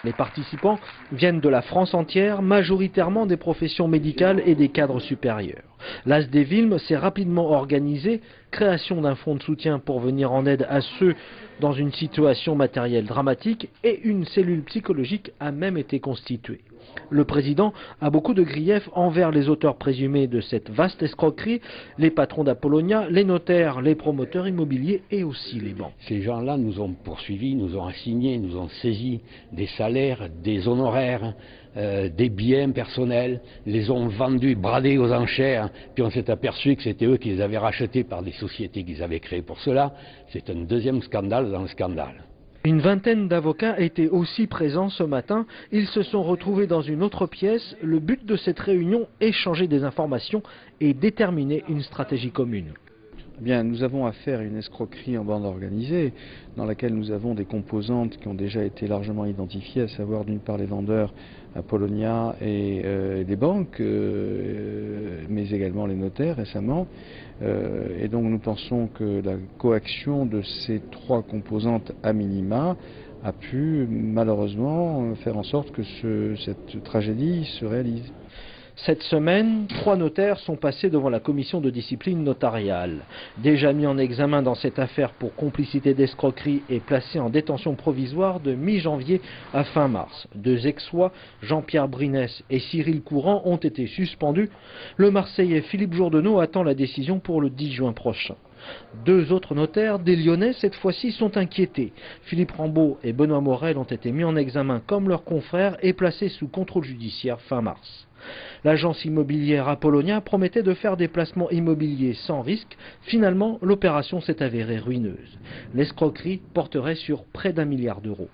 Les participants viennent de la France entière, majoritairement des professions médicales et des cadres supérieurs. L'As des Vilmes s'est rapidement organisé, création d'un fonds de soutien pour venir en aide à ceux dans une situation matérielle dramatique et une cellule psychologique a même été constituée. Le président a beaucoup de griefs envers les auteurs présumés de cette vaste escroquerie, les patrons d'Apollonia, les notaires, les promoteurs immobiliers et aussi les banques. Ces gens-là nous ont poursuivis, nous ont assignés, nous ont saisi des salaires, des honoraires, des biens personnels, les ont vendus, bradés aux enchères, puis on s'est aperçu que c'était eux qui les avaient rachetés par des sociétés qu'ils avaient créées pour cela. C'est un deuxième scandale dans le scandale. Une vingtaine d'avocats étaient aussi présents ce matin. Ils se sont retrouvés dans une autre pièce. Le but de cette réunion, échanger des informations et déterminer une stratégie commune. Bien, nous avons affaire à une escroquerie en bande organisée dans laquelle nous avons des composantes qui ont déjà été largement identifiées, à savoir d'une part les vendeurs Apollonia et les banques, mais également les notaires récemment. Et donc nous pensons que la coaction de ces trois composantes à minima a pu malheureusement faire en sorte que cette tragédie se réalise. Cette semaine, 3 notaires sont passés devant la commission de discipline notariale. Déjà mis en examen dans cette affaire pour complicité d'escroquerie et placés en détention provisoire de mi-janvier à fin mars. 2 Aixois, Jean-Pierre Brinès et Cyril Courant, ont été suspendus. Le Marseillais Philippe Jourdenot attend la décision pour le 10 juin prochain. 2 autres notaires, des Lyonnais, cette fois-ci, sont inquiétés. Philippe Rambaud et Benoît Morel ont été mis en examen comme leurs confrères et placés sous contrôle judiciaire fin mars. L'agence immobilière Apollonia promettait de faire des placements immobiliers sans risque. Finalement, l'opération s'est avérée ruineuse. L'escroquerie porterait sur près d'1 milliard d'euros.